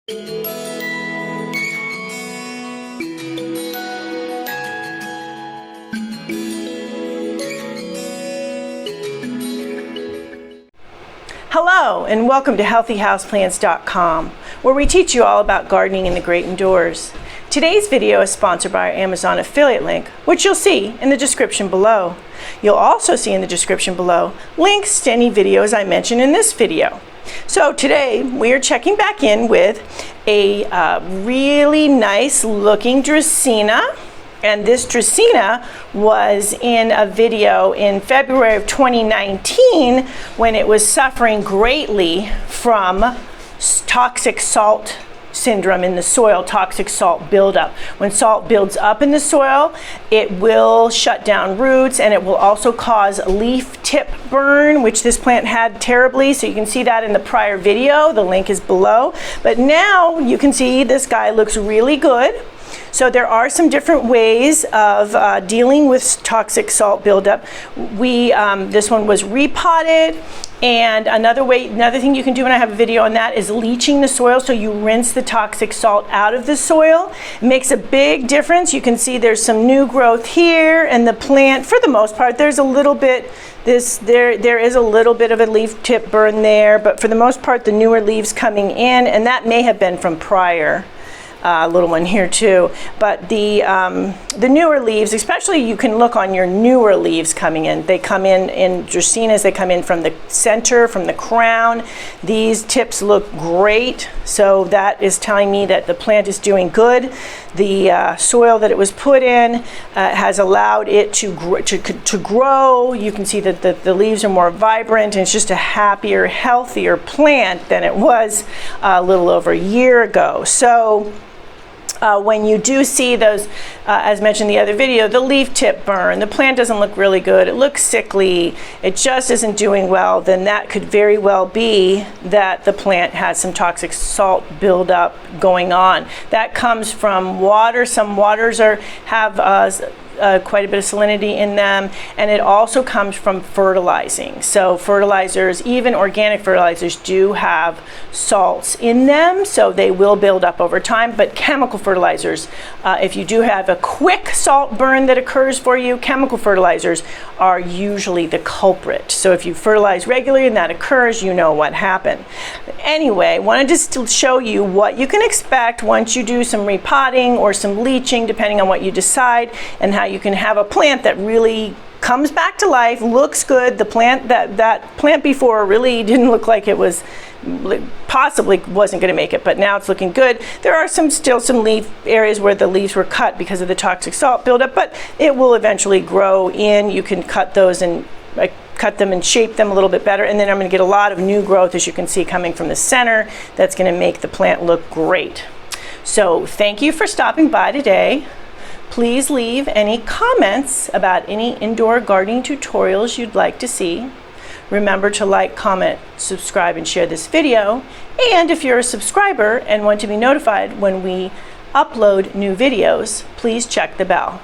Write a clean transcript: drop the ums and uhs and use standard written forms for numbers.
Hello and welcome to healthyhouseplants.com, where we teach you all about gardening in the great indoors. Today's video is sponsored by our Amazon affiliate link, which you'll see in the description below. You'll also see in the description below links to any videos I mentioned in this video. So today we are checking back in with a really nice looking Dracaena. And this Dracaena was in a video in February of 2019 when it was suffering greatly from toxic salt syndrome in the soil, toxic salt buildup. When salt builds up in the soil, it will shut down roots and it will also cause leaf tip burn, which this plant had terribly. So you can see that in the prior video. The link is below. But now you can see this guy looks really good. So there are some different ways of dealing with toxic salt buildup. This one was repotted, and another thing you can do, and I have a video on that, is leaching the soil. So you rinse the toxic salt out of the soil. It makes a big difference. You can see there's some new growth here, and the plant, for the most part, there's a little bit. There is a little bit of a leaf tip burn there, but for the most part, the newer leaves coming in, and that may have been from prior. Little one here too, but the newer leaves, especially, you can look on your newer leaves coming in. They come in Dracaenas, they come in from the center, from the crown. These tips look great, so that is telling me that the plant is doing good. The soil that it was put in has allowed it to grow. You can see that the leaves are more vibrant, and it's just a happier, healthier plant than it was a little over a year ago. So when you do see those, as mentioned in the other video, the leaf tip burn, the plant doesn't look really good, it looks sickly, it just isn't doing well, then that could very well be that the plant has some toxic salt buildup going on. That comes from water. Some waters have quite a bit of salinity in them, and it also comes from fertilizing. So fertilizers, even organic fertilizers, do have salts in them, so they will build up over time. But chemical fertilizers, if you do have a quick salt burn that occurs for you, chemical fertilizers are usually the culprit. So if you fertilize regularly and that occurs, you know what happened. Anyway, wanted just to show you what you can expect once you do some repotting or some leaching, depending on what you decide, and how you can have a plant that really comes back to life, looks good. The plant, that plant before really didn't look like it was, possibly wasn't going to make it, but now it's looking good. There are still some leaf areas where the leaves were cut because of the toxic salt buildup, but it will eventually grow in. You can cut those and cut them and shape them a little bit better, and then I'm going to get a lot of new growth, as you can see, coming from the center. That's going to make the plant look great. So thank you for stopping by today. Please leave any comments about any indoor gardening tutorials you'd like to see. Remember to like, comment, subscribe, and share this video. And if you're a subscriber and want to be notified when we upload new videos, please check the bell.